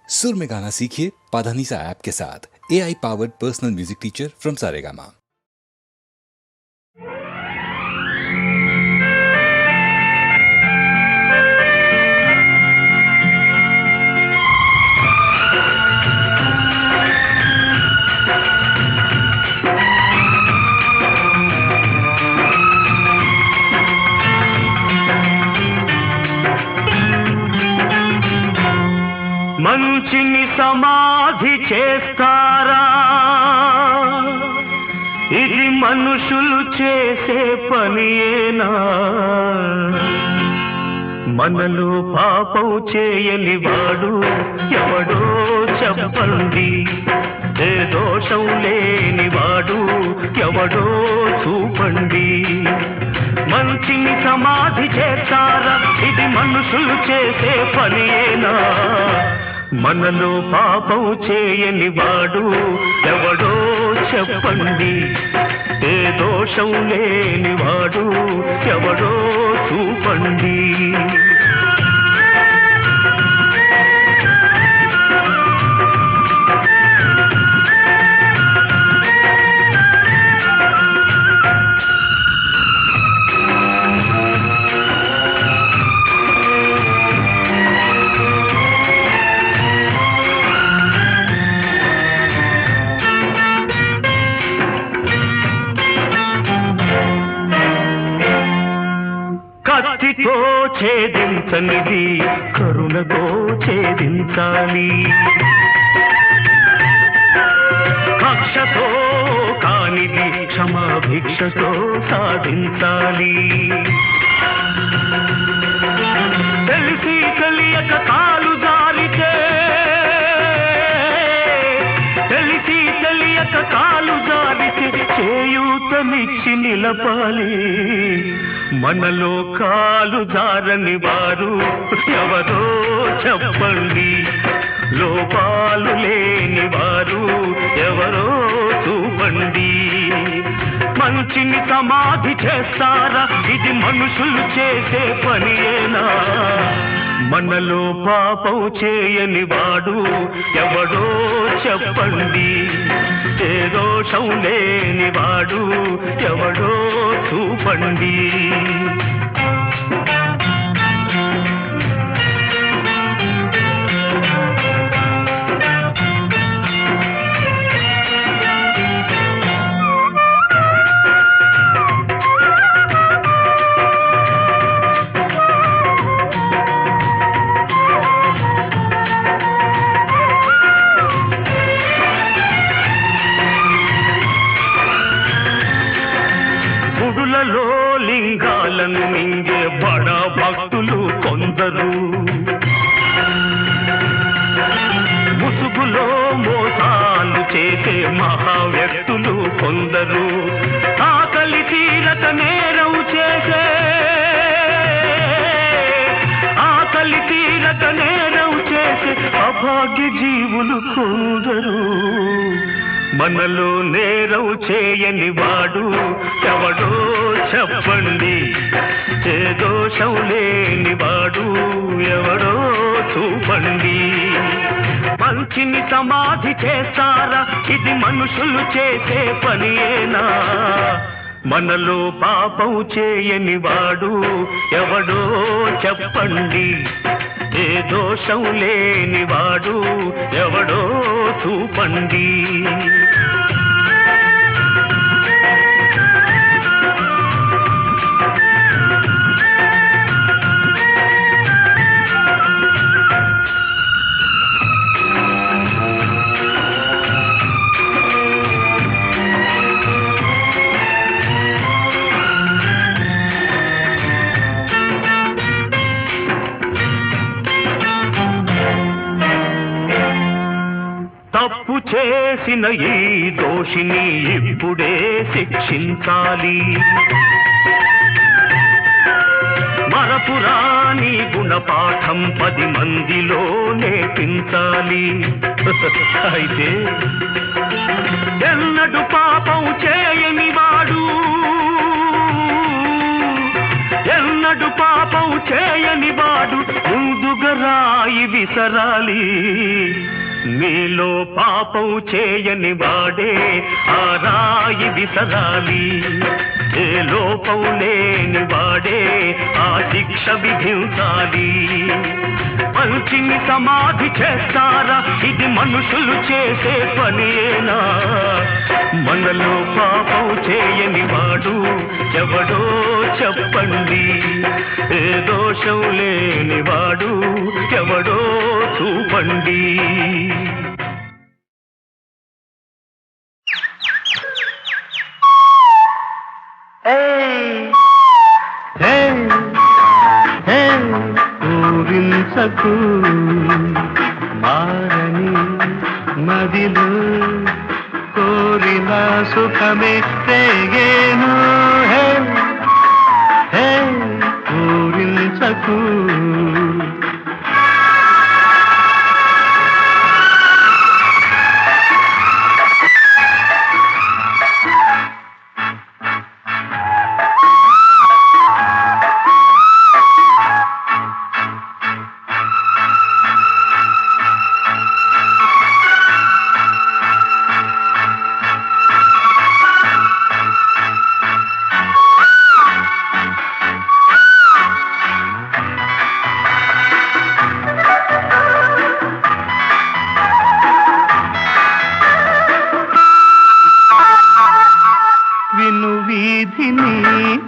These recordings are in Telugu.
सुर में गाना सीखिए पाधानीसा ऐप के साथ। AI powered personal music teacher from Saregama. మంచిని సమాధి చేస్తారా? ఇది మనుషులు చేసే పనియేనా? మనలో పాపం చేయని వాడు ఎవడో చెప్పండి. ఏ దోషం లేని వాడు ఎవడో చూపండి. మంచిని సమాధి చేస్తారా? ఇది మనుషులు చేసే పనియేనా? మనలో పాపం చేయని వాడు ఎవడో చెప్పండి. ఏ దోషం లేని వాడు ఎవడో చూపండి. కత్తితో ఛేదించనిది కరుణతో ఛేదించాలి. కక్షతో కానిది క్షమాభిక్షతో సాధించాలి. తెలిసి తెలియక కాలు జారితే, తెలిసి తెలియక కాలు జారితే చేయూతనిచ్చి నిలపాలి. మనలో కాలు జారని వారు ఎవరో చెప్పండి. లోపాలు లేని వారు ఎవరో చూపండి. మంచిని సమాధి చేస్తారా? ఇది మనుషులు చేసే పనియేనా? మనలో పాపం చేయని వాడు ఎవడో చెప్పండి. ఏ దోషం లేని వాడు ఎవడో చూపండి. గుడులలో లింగాలను మింగే బడ భక్తులు కొందరు, ముసుగులో మోసాలు చేసే మహావ్యక్తులు కొందరు, ఆకలి తీరక నేరం చేసే, ఆకలి తీరక నేరం చేసే అభాగ్య జీవులు కొందరు. మనలో నేరం చేయని వాడు ఎవడో చెప్పండి. ఏ దోషం లేని వాడు ఎవడో చూపండి. మంచిని సమాధి చేస్తారా? ఇది మనుషులు చేసే పనియేనా? మనలో పాపం చేయని వాడు ఎవడో చెప్పండి. ఏ దోషం లేని వాడు ఎవడో చూపండి. తప్పు చేసిన ఈ దోషిని ఇప్పుడే శిక్షించాలి. మరపురాని గుణపాఠం 10 మందిలో నేర్పించాలి. అయితే ఎన్నడు పాపం చేయని వాడు, ఎన్నడు అసలు పాపం చేయని వాడు ముందుగా రాయి విసరాలి. నీలో పాపం చేయని వాడే ఆ రాయి విసరాలి. ఏ లోపం లేని వాడే ఆ శిక్ష విధించాలి. పంచిని సమాధి చేస్తారా? ఇది మనుషులు చేసే పనియేనా? మనలో పాపం చేయని వాడు ఎవడో చెప్పండి. ఏ దోషం లేని వాడు ఎవడో చూపండి. ఊరించకు మారని నదిలో కోరిన సుఖమే రేగేను. ఊరించకు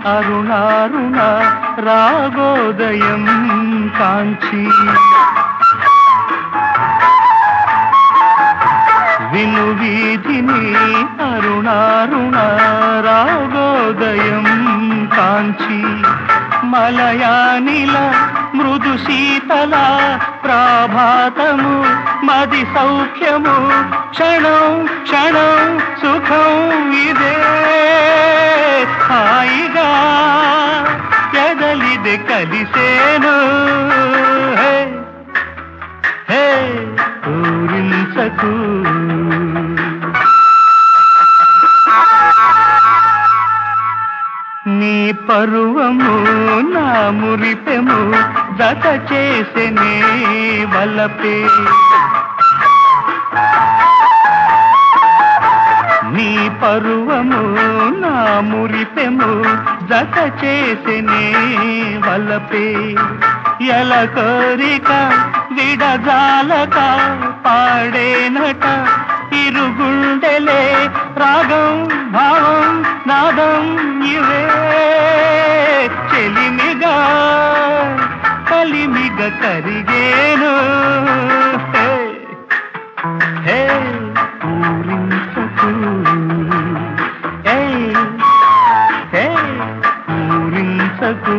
అరుణారుణ రాగోదయం కాంచి విను వీధిని అరుణారుణ రాగోదయం కాంచి మలయానిల మృదు శీతల ప్రాభాతము మది సౌఖ్యము క్షణం క్షణం సుఖం ఇదే హాయిగా ఎదలిది కలిసేను. పూరించకు నీ పరువము నా మురిపెము జత చేసెనే వలపే. నీ పరువము నా మురిపెము జత చేసెనే వలపే. ఎల కోరిక విడజాలక పాడేనట ఇరుగుండెలే రాగం భావం నాదం ఇవే చెలిమిగా కలిమిగ కరిగేను. పూరించకు పూరించకు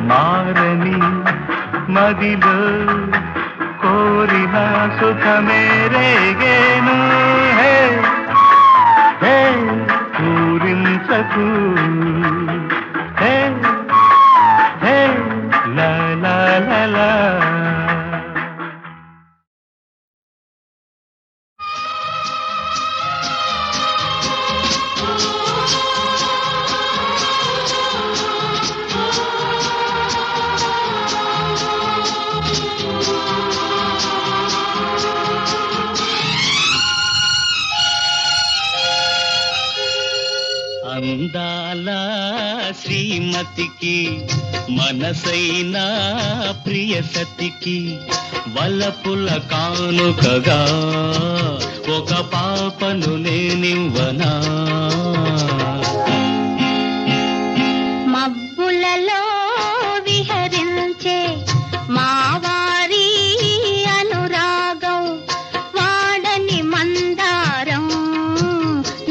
మారని మదిలో కోరిన సుఖమే రేగేను. పూరించకు లా లా లా లా. అందాల శ్రీమతికి మనసైన ప్రియ సతికి వలపుల కానుకగా ఒక పాపను నేనివ్వనా. మబ్బులలో విహరించే మావారి అనురాగం వాడని మందారం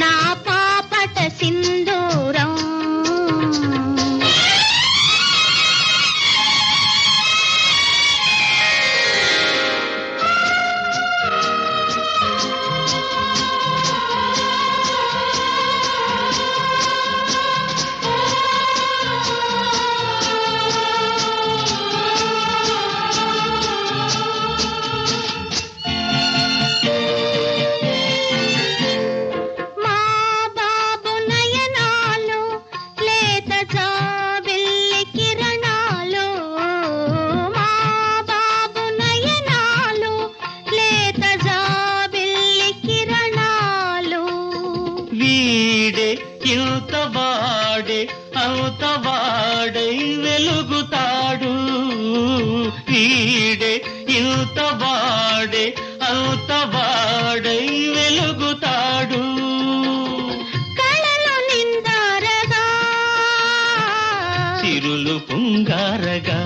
నా పాపట సింధూరం. వాడై వెలుగుతాడు, వీడే ఇంత వాడే అంత వాడై వెలుగుతాడు. కళలు నిందారగా సిరులు పుంగారగా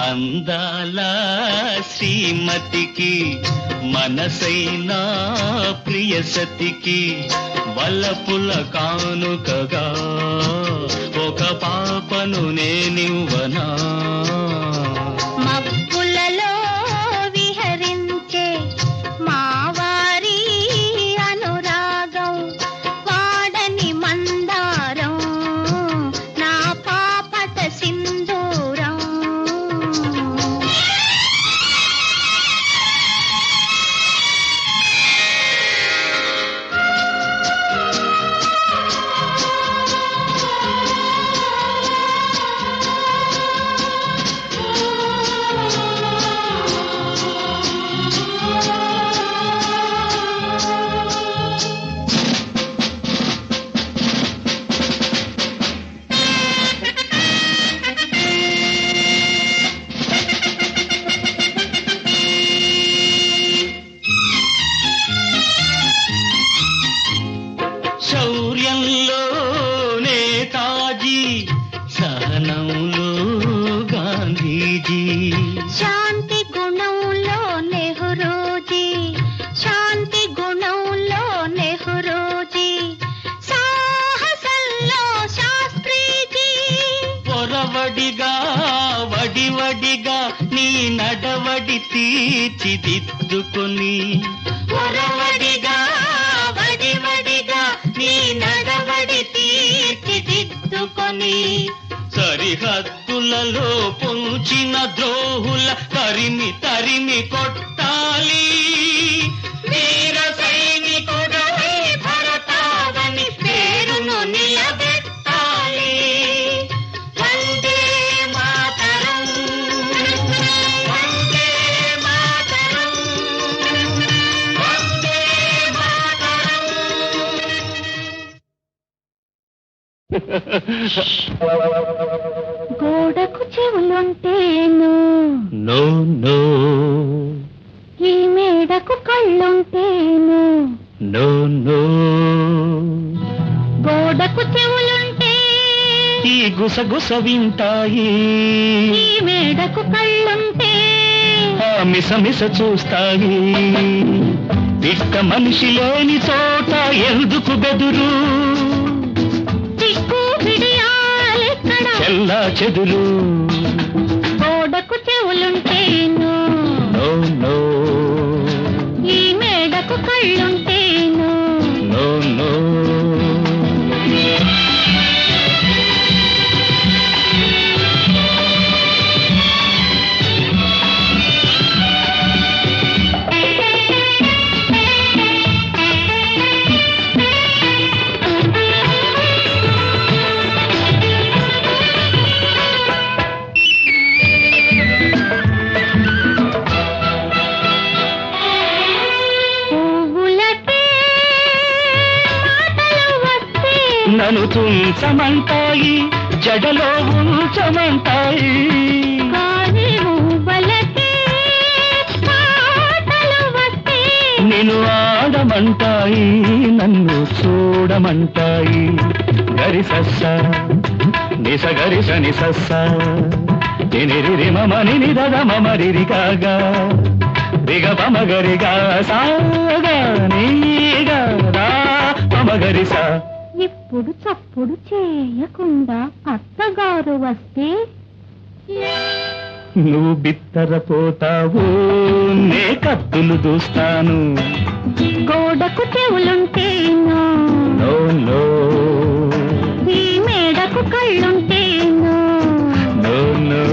అందాల శ్రీమతికి మనసైన ప్రియసతికి వల్లపుల కానుకగా ఒక పాపను నేనివ్వనా. మబ్బులలో విహరించే మావారి అనురాగం, వాడని మందారం నా పాపట సింధూరం. శౌర్యంలో నేతాజీ, సహనంలో గాంధీజీ, శాంతి గుణంలో నెహ్రూజీ, శాంతి గుణంలో నెహ్రూజీ, సాహసంలో శాస్త్రీజీ. పొరవడిగా వడివడిగా నీ నడవడి తీర్చిదిద్దుకొని, పొరవడిగా వడివడిగా నీ నడవడి తీర్చిదిద్దుకొని, సరిహద్దులలో పొంచిన ద్రోహుల తరిమి తరిమి కొట్టాలి. వీర సైనికుడవై భరతావని పేరును నిలబెట్టాలి. వందే మాతరం, వందే మాతరం, వందే మాతరం. గోడకు చెవులుంటేను, నో నో ఈ మేడకు కళ్ళుంటేను. నో నో గోడకు చెవులుంటే ఈ గుసగుస వింటాయి, ఈ మేడకు కళ్ళుంటే ఆ మిసమిస చూస్తాయి. ఇష్ట మనిషి లేని చోట ఎందుకు బెదురు, చిక్కు బిడియాలెక్కడ. చెల్లా చెదురు. గోడకు చెవులుంటేను, నో నో ఈ మేడకు కళ్ళుంటేను. నో నో పువ్వులకే మాటలు వస్తే నన్ను తుంచమంటాయి, జడలో ఉంచమంటాయి. కాని మువ్వలకే పాటలు వస్తే నిన్ను ఆడమంటాయి, నన్ను చూడమంటాయి. గరి సస్స నిస గరి సని సస్స నిరి మమ నిని దద మమ రిరి కాగా రిగ పమ గరిగా సాగా నీగా రా పమ గరి సా. ఇప్పుడు చప్పుడు చేయకుండా అత్తగారు వస్తే నువ్వు బిత్తరపోతావు, నే కత్తులు దూస్తాను. గోడకు చెవులుంటేను, నో నో ఈ మేడకు కళ్ళుంటేను. నో నో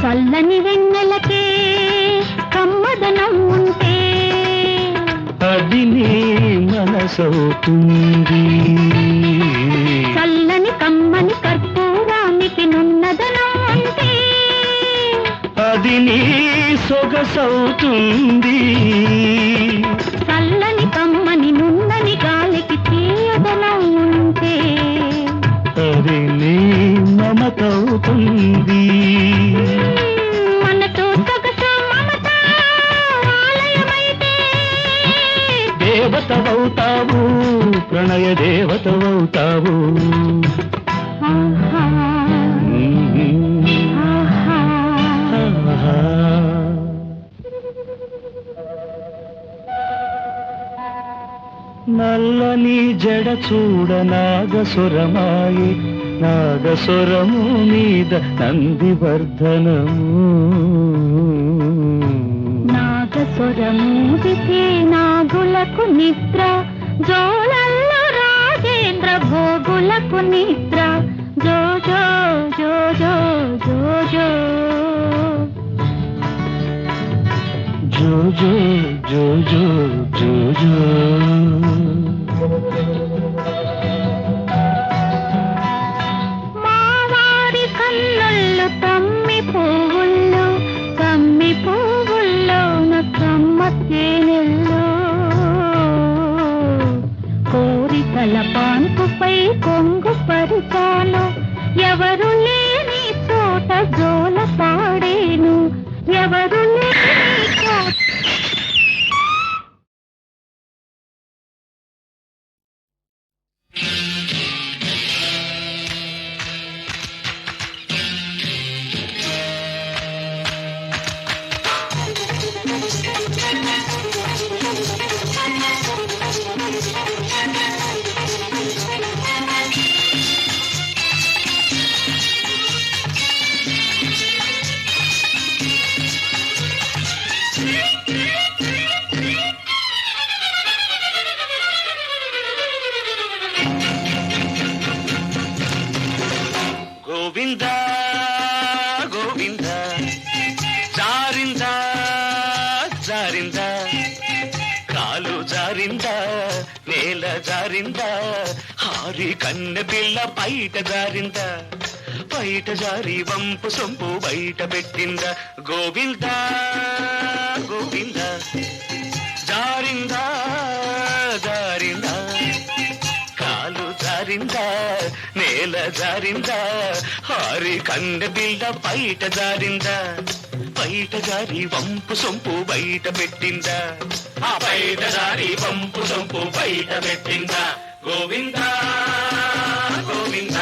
చల్లని వెన్నెలకే కమ్మదనం ఉంటే సొగసవుతుంది. చల్లని కమ్మని కర్పూరానికి నున్నదనం అంటే అది నీ సొగసవుతుంది. చల్లని కమ్మని నున్నని గాలికి తీయదనం ఉంటే అది నీ మమతవుతుంది. మనతో సొగసు మమత ఆలయమైతే దేవతవవుతావు, ప్రణయ దేవతవవుతావు. ఆహా, ఆహా. ఆహా. నల్లని జడ చూడ నాగసురమాయి, నాగసురము మీద నందివర్ధనము. నాగస్వరమూదితే నాగులకు నిద్ర, జోలల్లో రాజేంద్ర భోగులకు నిద్ర. జో జో జో జో జో జో జో జో జో జో జో. మావారి కన్నుళ్ళు తమ్మి పువ్వుల్లో, తమ్మి పువ్వుల్లోన కమ్మ తేనెల్లో. కోరికల పాన్పుపై కొంగు పరిచాను, ఎవరు లేని చోట జోల పాడేను, ఎవరు లేని చోట. గోవింద గోవింద, జారిందా జారిందా, కాలు జారిందా నేల జారిందా, హారి కన్నె పిల్ల బయట జారిందా, బయట జారి వంపు సొంపు బయట పెట్టిందా. గోవింద గోవింద, జారిందా జారిందా, కాలు జారిందా నేల జారిందా, హారి కన్నె పిల్ల బయట జారిందా, బయట జారి వంపు సొంపు బయట పెట్టిందా, ఆ బయట జారి వంపు సొంపు బయట పెట్టిందా. గోవింద గోవింద.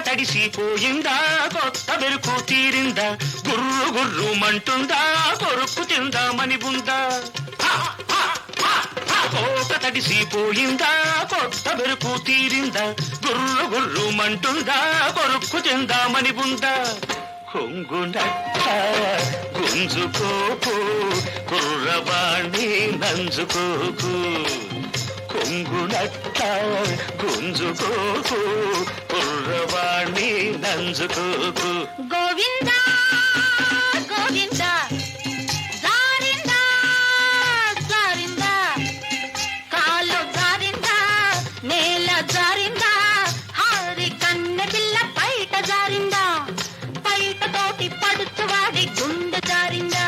తడిసిపోయిందా కొత్త వెరుకు తీరిందా, గుర్రు గుర్రు మంటుందా కొరుక్కు తిందామని ఉందా. కోక తడిసిపోయిందా కొత్త వెరుకు తీరిందా, గుర్రు గుర్రు మంటుందా కొరుక్కు తిందామని ఉందా. కొంగునట్ట గుంజుకోకు కుర్రవాణి నంజుకోకు, కొంగునట్ట గుంజుకోకు కుర్రవాణి నంజుకోకు. గోవిందా గోవిందా, జారిందా జారిందా, కాలు జారిందా నేల జారిందా, హారి కన్నె పిల్ల బయట జారిందా, బయట తోటి పడుచువాడి గుండె జారిందా,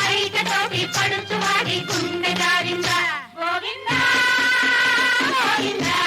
బయట తోటి పడుచువాడి గుండె జారిందా. గోవిందా గోవిందా.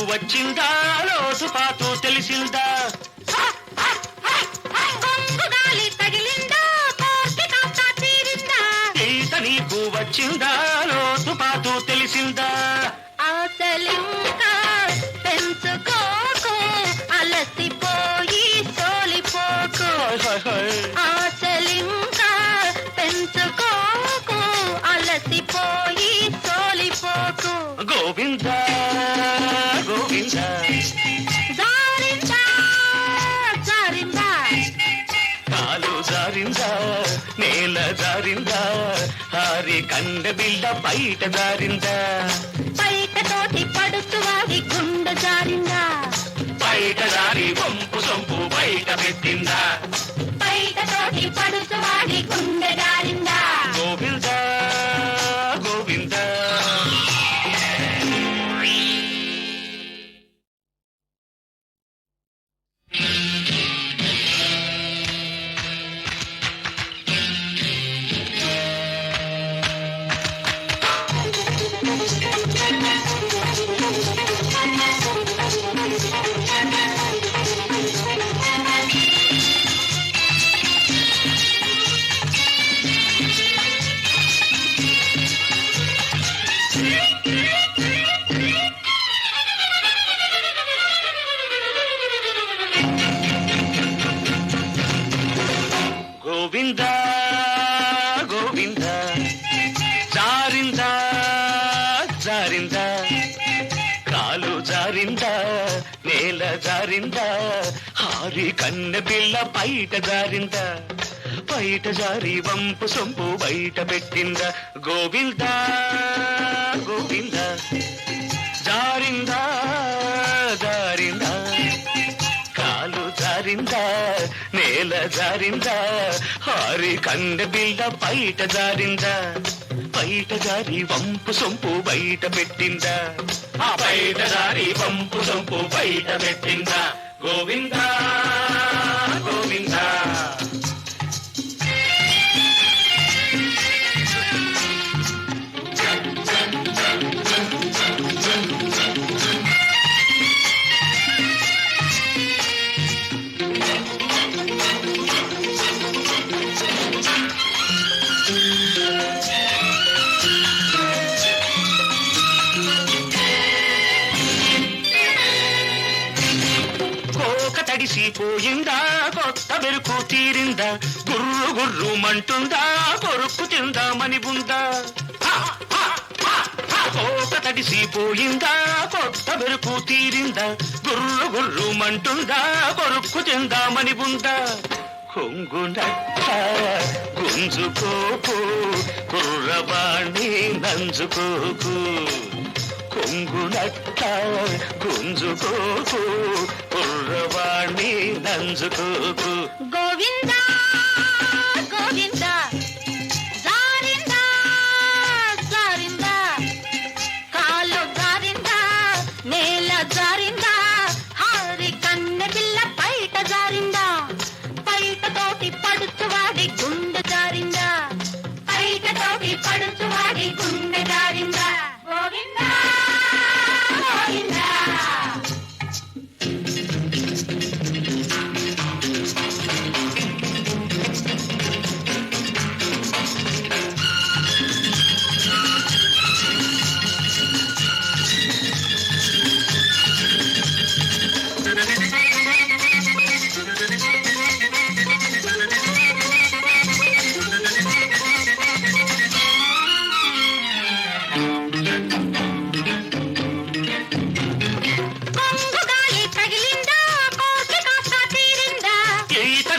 వచ్చిందా లోటు పాటు తెలిసిందా కొంగుగాలి తగిలిందా కోర్కె కాస్త తీరిందా ఈత నీకు వచ్చిందా లోటు పాటు తెలిసిందా ఆశలింకా పెంచుకోకు అలసిపోయి సోలిపోకు ఆశలింకా పెంచుకోకు అలసిపోయి సోలిపోకు గోవిందా గోవిందా జారిందా జారిందా కాలు జారిందా నేల జారిందా హారి కండ బిళ్ళ బయట జారిందా బయట తోటి పడుతు వాడి గుండె జారిందా బయట జారి వంపు సొంపు బయట పెట్టిందా బయట తోటి పడుతు వాడి గుండె జారిందా గోవిందా గోవిందా గోవిందా గోవిందా జారిందా జారిందా కాలు జారిందా నేల జారిందా హారి కన్నె పిల్ల బయట జారిందా బయట జారి వంపు సొంపు బయట పెట్టిందా గోవిందా గోవిందా జారిందా జారిందా కాలు జారిందా నేల జారిందా హారి కండ బిళ్ళ బయట జారిందా బయట జారి వంపు సొంపు బయట పెట్టిందా ఆ బయట జారి వంపు సొంపు బయట పెట్టిందా గోవిందా గోవిందా తడిసిపోయిందా కొత్త బెరుకు తీరిందా గుర్రు గుర్రు మంటుందా కొరుక్కు తిందామని ఉందా కోక తడిసిపోయిందా కొత్త బెరుకు తీరిందా గుర్రు గుర్రు మంటుందా కొరుక్కు తిందామని ఉందా కొంగునట్ట గుంజుకోకు కుర్రవాణి నంజుకోకు కొంగునట్ట గుంజుకోకు కుర్రవాణి నంజుకోకు గోవిందా గోవిందా జారిందా జారిందా కాలు జారిందా నేల జారిందా హారి కన్నె పిల్ల బయట జారిందా బయట తోటి పడుచు వాడి గుండె జారిందా బయట తోటి పడుచు వాడి గుండె జారిందా గోవిందా గోవిందా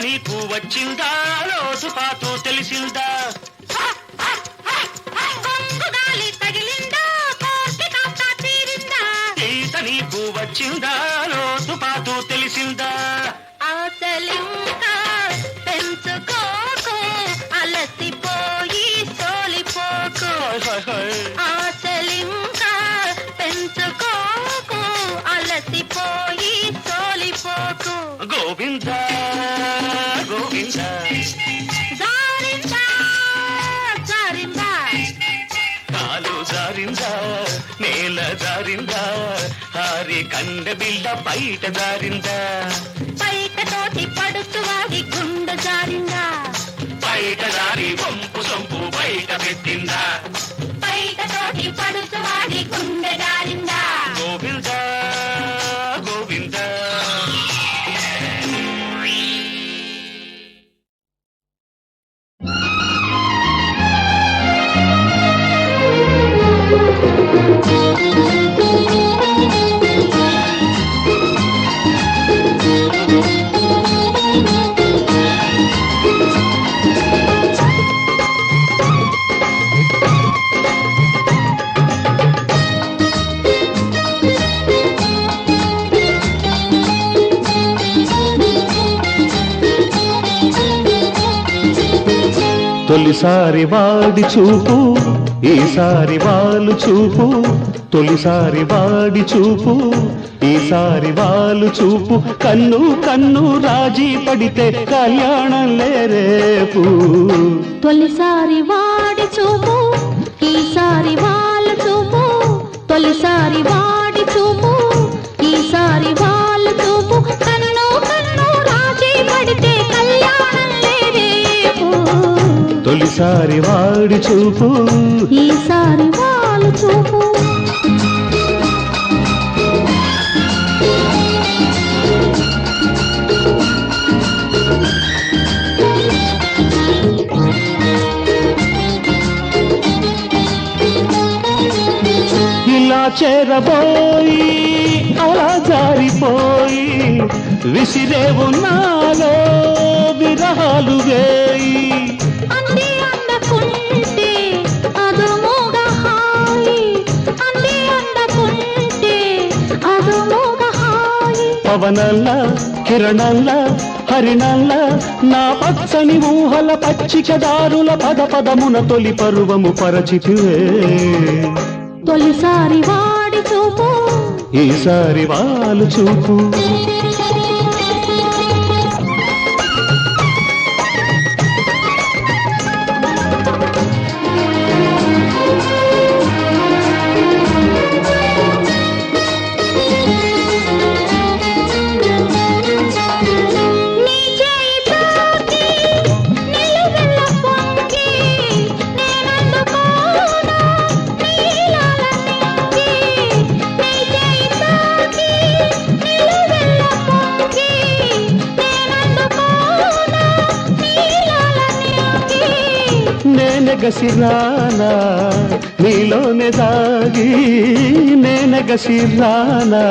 నీకు వచ్చిందా లోటు పాటు తెలిసిందా కొంగుగాలి తగిలిందా కోర్కె కాస్త తీరిందా ఈత నీకు వచ్చిందా లోటు పాటు తెలిసిందా ఆశలింకా పెంచుకోకు అలసిపోయి సోలిపోకు ఆశలింకా పెంచుకోకు అలసిపోయి సోలిపోకు గోవిందా గోవిందా జారిందా జారిందా కాలు జారి జారిందా నేల జారిందా హారి కండ బిళ్ళ బయట జారిందా బయట తోటి పడుతు వాడి గుండె జారిందా బయట జారి వంపు సొంపు బయట పెట్టిందా బయట తోటి పడుతు వాడి గుండె జారిందా గోవిందా గోవిందా తొలిసారి వాడి చూపు ఈసారి వాళ్ళు చూపు తొలిసారి వాడి చూపు ఈసారి వాళ్ళు చూపు కన్ను కన్ను రాజీ పడితే కళ్యాణం లేరేపు తొలిసారి వాడి చూపు ఈసారి వాళ్ళ చూపు తొలిసారి వాడి చూపు ఈసారి వాళ్ళ చూపు కన్ను కన్ను రాజీ పడితే కళ్యాణం లేరేపు తొలిసారి వాడి చూపు ఈసారి వాళ్ళ చూపు ఇలా చేరబోయి అలా జారిపోయి విసిరేవు నాలో విరహాలు వేయి అంది అందకుంటే అదో మోగ హాయి అంది అందకుంటే అదో మోగ హాయి పవనల్ల కిరణల్ల హరిణల్ల నా పచ్చని ఊహల పచ్చికదారుల పద పదమున తొలి పరువము పరచితివే తొలిసారి వాడి చూపు ఈసారి వాళ్ళు చూపు నీ చేయి తాకి నిలువెల్ల పొంగి నేనందుకోనా నీలాల నింగి నీ చేయి తాకి నిలువెల్ల పొంగి నేనందుకోనా నీలాల నింగి నేనెగసిరానా నీలోనే దాగి నేనెగసిరానా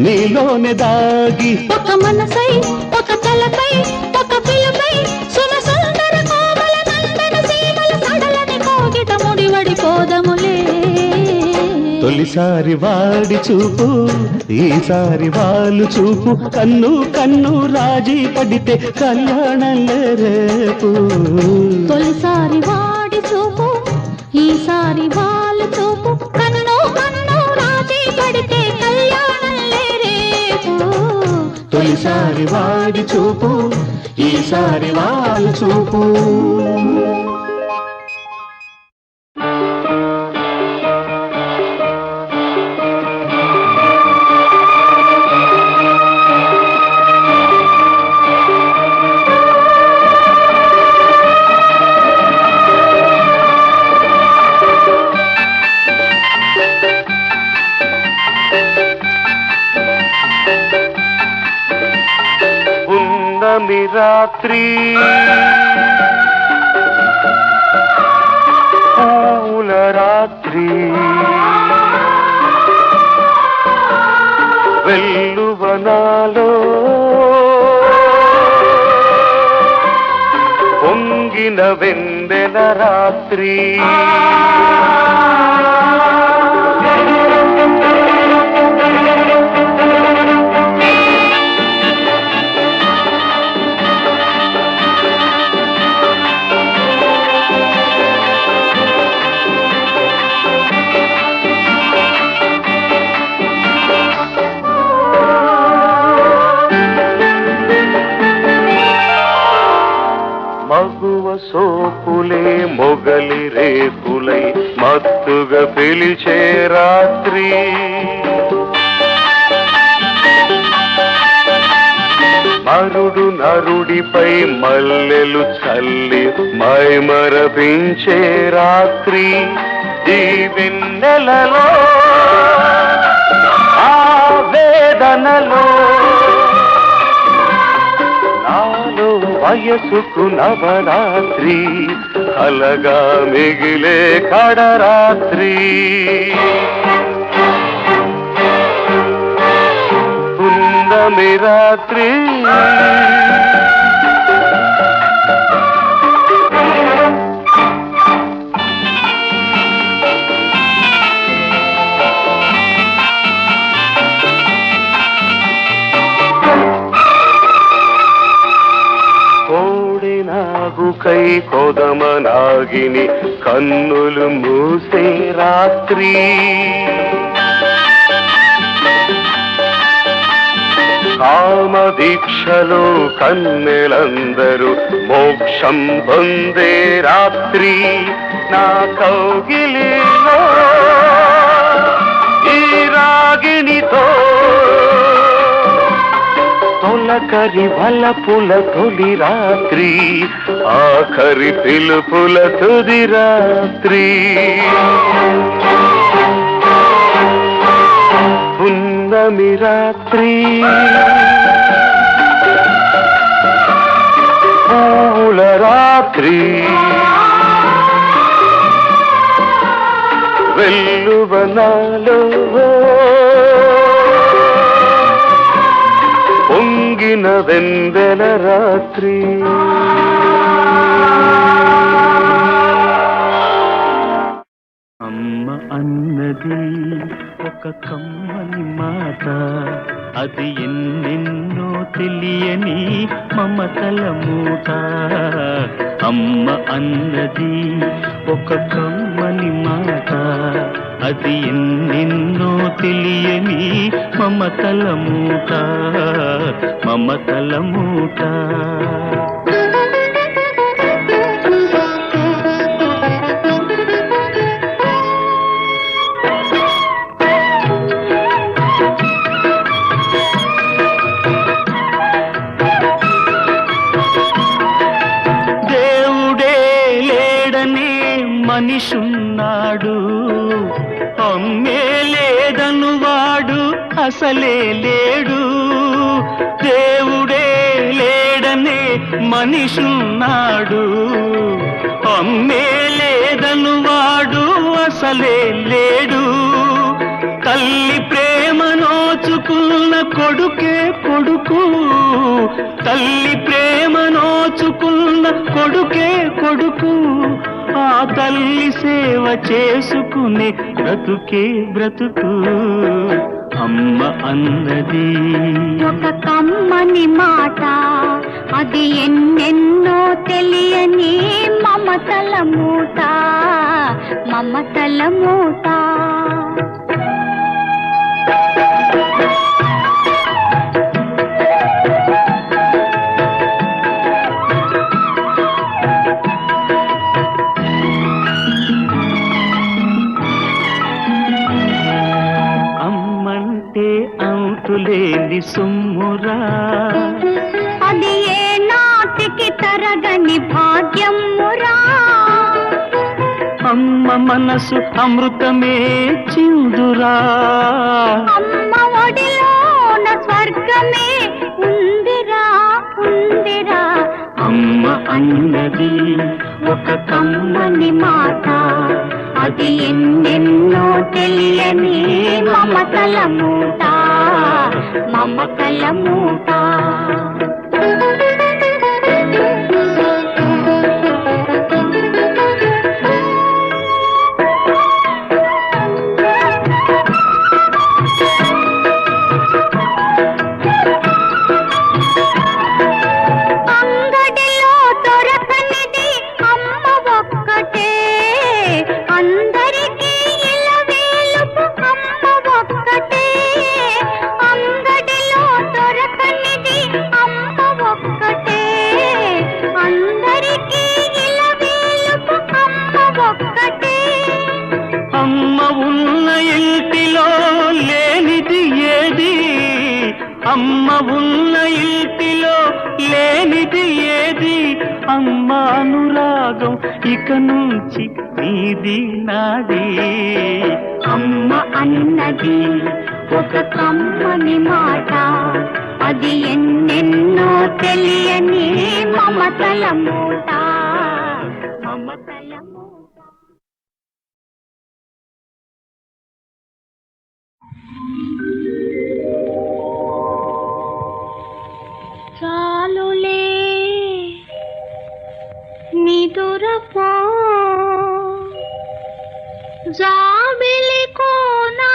నీలోనే దాగి ఒక మనసై ఒక తలపై ఒక పిలుపై సుమ సుందర కోమల నందన సీమల సడలని కోగిట ముడివడిపోదములే తొలిసారి వాడి చూపు ఈసారి వాళ్ళు చూపు కన్ను కన్ను రాజీ పడితే కళ్యాణం రేపు తొలిసారి వాడి చూపు ఈసారి వాళ్ళ చూపు కన్ను కన్ను రాజీ పడితే కళ్యాణం రేపు తొలిసారి వాడి చూపు ఈసారి వాళ్ళ చూపు పున్నమి రాత్రి పూల రాత్రి వెల్లువనాలో పొంగిన వెన్నెల రాత్రి మగువ సోపులే మొగలి రేపులై మత్తుగా పిలిచే రాత్రి మరుడు నరుడిపై మల్లెలు చల్లి మైమరపించే రాత్రి ఈ వెన్నెలలో ఆ వేదనలో నాలో వయసుకు నవరాత్రి కలగా మిగిలే కడరాత్రి పున్నమి రాత్రి కోడినాగుకై కొదమనాగిని కన్నులు మూసే రాత్రి కామదీక్షలో కన్నెలందరూ మోక్షం పొందే రాత్రి నా కౌగిలిలో ఈ రాగిణితో తొలకరి వలపుల తొలి రాత్రి ఆఖరి పిలుపుల తుది రాత్రి పున్నమి రాత్రి పూల రాత్రి వెల్లువనాలో పొంగిన వెందెల రాత్రి అమ్మ అన్నది ఒక కమ్మని మాట అది ఎన్నెన్నో తెలియని మమతల మూట అమ్మ అన్నది ఒక కమ్మని మాట అది ఎన్నెన్నో తెలియని మమతల మూట మమతల మూట మనిషున్నాడు అమ్మే లేదను వాడు అసలే లేడు దేవుడే లేడనే మనిషున్నాడు అమ్మే లేదను వాడు అసలే లేడు తల్లి ప్రేమ నోచుకున్న కొడుకే కొడుకు తల్లి ప్రేమ నోచుకున్న కొడుకే కొడుకు ఆ తల్లి సేవ చేసుకునే బ్రతుకే బ్రతుకు అమ్మ అన్నది ఒక కమ్మని మాట అది ఎన్నెన్నో తెలియని మమతల మూట మమతల మూట అంతులేని సొమ్మురా అది ఏ నాటికి తరగని భాగ్యమురా అమ్మ మనసు అమృతమే చిందురా అమ్మ ఒడిలోన స్వర్గమే ఉందిరా ఉందిరా అమ్మ అన్నది ఒక కమ్మని మాట అది ఎన్నెన్నో తెలియని మమతల మూట మమతల మూట అంగడిలో దొరకనిది అమ్మ ఒక్కటే అందరికీ ఇలవేలుపు అమ్మ ఒక్కటే అంగడిలో దొరకనిది అమ్మ అమ్మ ఉన్న ఇంటిలో లేనిది ఏది? అమ్మ అనురాగం ఇక నుంచి నీది నాది. అమ్మ అన్నది ఒక కమ్మని మాట, అది ఎన్నెన్నో తెలియని మమతల మూట. మమతల మూట. చాలులే నిదురపో జాబిలి కోనా,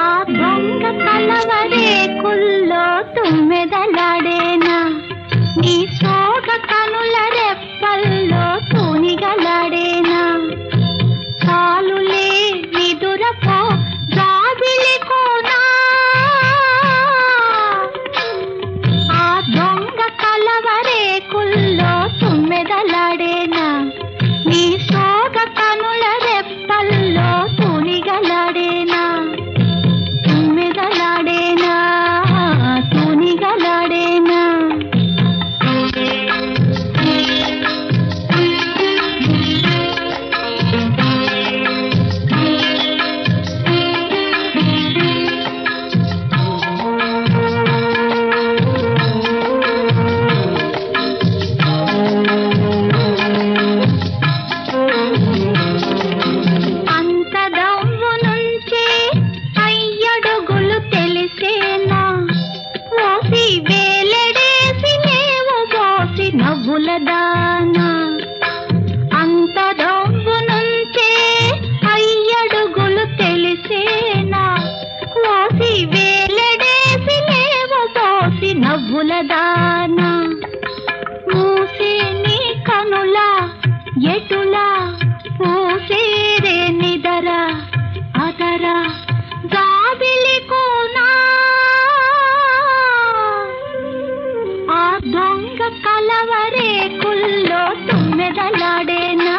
ఆ దొంగ కలవరేకుల్లో తుమ్మెదలాడేనా, నీ సోగ కనుల రెప్పల్లో తూనిగలాడేనా. చాలులే నిదురపో జాబిలి కోనా, ఆ దొంగ కలవరేకుల్లో తుమ్మెదలాడేనా, నీ సోగ కనుల రెప్పల్లో తూనిగలాడేనా. తుమ్మెదలాడేనా తూనిగలాడేనా. అంత దొంగు నుంచే అయ్యడుగులు తెలిసేనా, ఓసి వేలడేసి లేవు పోసి నవ్వుల దానా. మూసే నీ కనుల ఎటులా పూసేరే నిదరా అదరా జాబిలి కోనా, ఆ దొంగ కలవరేకుల్లో తుమ్మెదలాడేనా,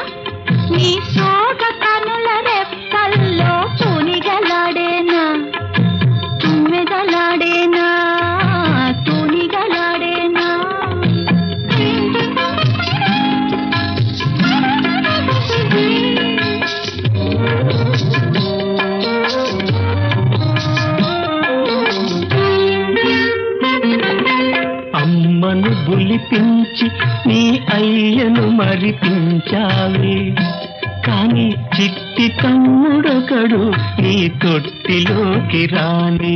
నీ సోగ కనుల రెప్పల్లో తూనిగలాడేనా. తుమ్మెదలాడేనా తూనిగలాడేనా. అమ్మను బులిపించి నీ అయ్యను మరిపించావే, కాని చిట్టి తమ్ముడొకడు నీ తొట్టిలోకి రాని.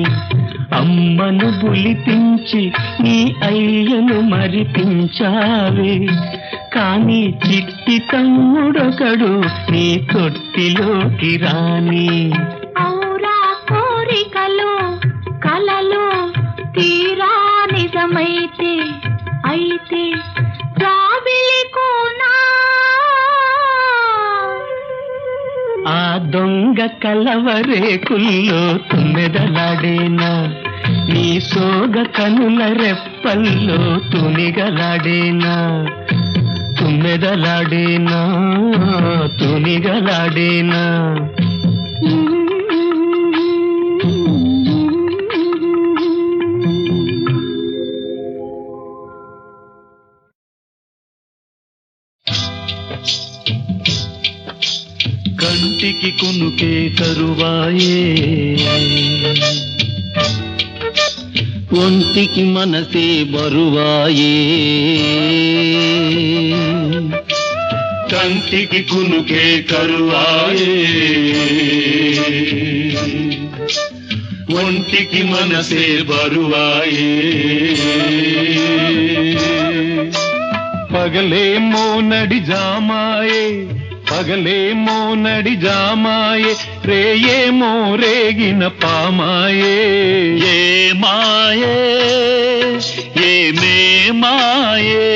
అమ్మను బులిపించి నీ అయ్యను మరిపించావే, కాని చిట్టి తమ్ముడొకడు నీ తొట్టిలోకి రాని. ఔరా కోరికలు కలలు తీరా నిజమైతే అయితే జాబిలి కోనా, ఆ దొంగ కలవరేకుల్లో తుమ్మెదలాడేనా, నీ సోగ కనుల రెప్పల్లో తునిగలాడేనా. తుమ్మెదలాడేనా తునిగలాడేనా. కంటికి కునుకే కరువాయే, ఒంటికి మనసే బరువాయే. కంటికి కునుకే కరువాయే, ఒంటికి మనసే బరువాయే. పగలేమో నడి జామాయే, పగలేమో నడి జామాయే, రేయేమో రేగిన పామాయే. ఏ మాయే ఏమే మాయే,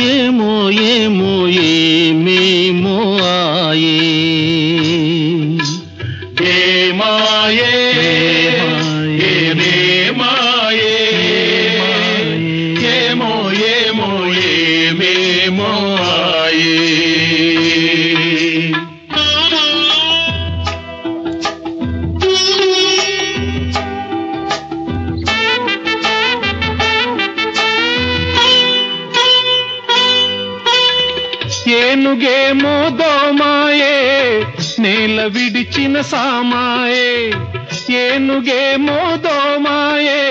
ఏమో ఏమో ఏమేమో ఆయే. ఏ మాయే ఏమే మాయే, ఏమో ఏమో ఏమేమో ఆయే. ఏనుగేమో దోమాయే నేల విడిచిన సామాయే ఏనుగేమో దోమాయే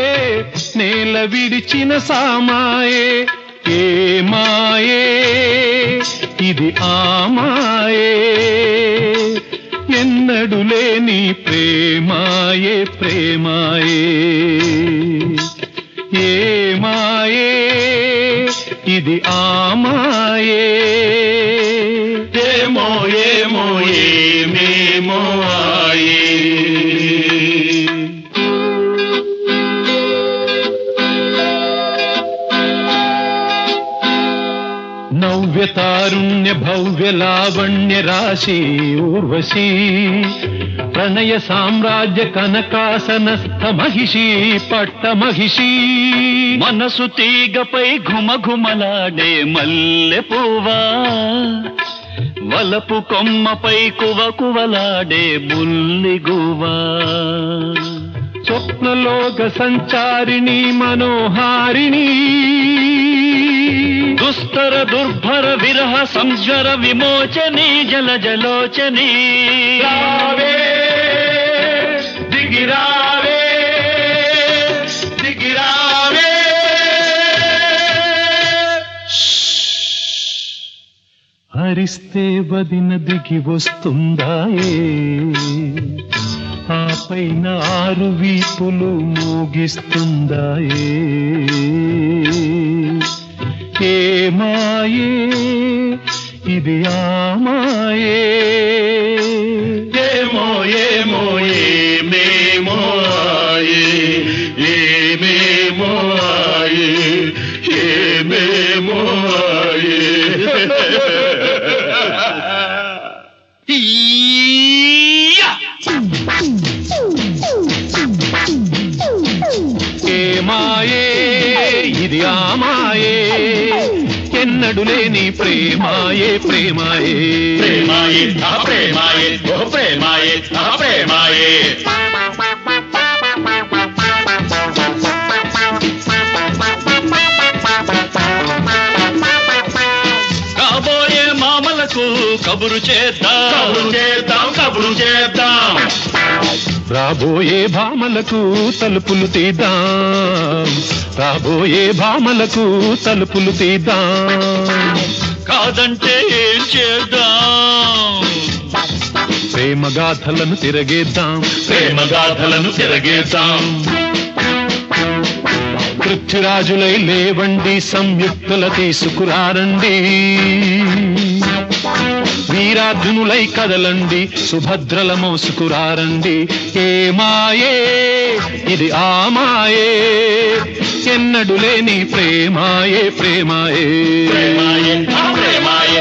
నేల విడిచిన సామాయే ఏ మాయే ఇది ఆమాయే ఎన్నడు లేని ప్రేమాయే ప్రేమాయే ఏ మాయే ఇది ఆమాయే ఏమో ఏమో ఏమేమో ఆయే నవ్య తారుణ్య భవ్య లావణ్య రాశి ఊర్వశీ ప్రణయ సామ్రాజ్య కనకాసనస్థ మహిషి పట్ట మహిషి మనసు తీగపై ఘుమఘుమలాడే మల్లె పువ్వా వలపు కొమ్మపై కువకువలాడే బుల్లిగువా స్వప్నలోక సంచారిణి మనోహారిణి దుస్తర దుర్భర విరహ సంజ్వర విమోచని జలజలోచని రావే దిగిరావే దిగిరావే హరిస్తే వదిన దిగి వస్తుందాయే ఆ పైన ఆరు వీపులు మోగిస్తుందాయే ఏ మాయే ఇది ఆమాయే ఏమో ఏమో ఏమేమో ఆయే ఏమేమో ఆయే ఏమేమో ఆయే ఏ మాయే ఇది ఆమాయే ఎన్నడు లేని ప్రేమాయే ప్రేమాయే ప్రేమాయే ప్రేమాయే ఓ ప్రేమాయే ప్రేమాయే కాబోయే మామలకు కబురు చేద్దాం కబురు చేద్దాం కబురు చేద్దాం రాబోయే భామలకు తలుపులు తీద్దాం రాబోయే భామలకు తలుపులు తీద్దాం కాదంటే ఏం చేద్దాం ప్రేమ గాథలను తిరగేద్దాం ప్రేమ గాథలను తిరగేద్దాం పృథ్వీరాజులై లేవండి సంయుక్తుల తీసుకురారండి వీరార్జునులై కదలండి సుభద్రల మోసుకురారండి ఏ మాయే ఇది ఆమాయే ఎన్నడు లేని ప్రేమాయే ప్రేమాయే ప్రేమాయే ప్రేమాయే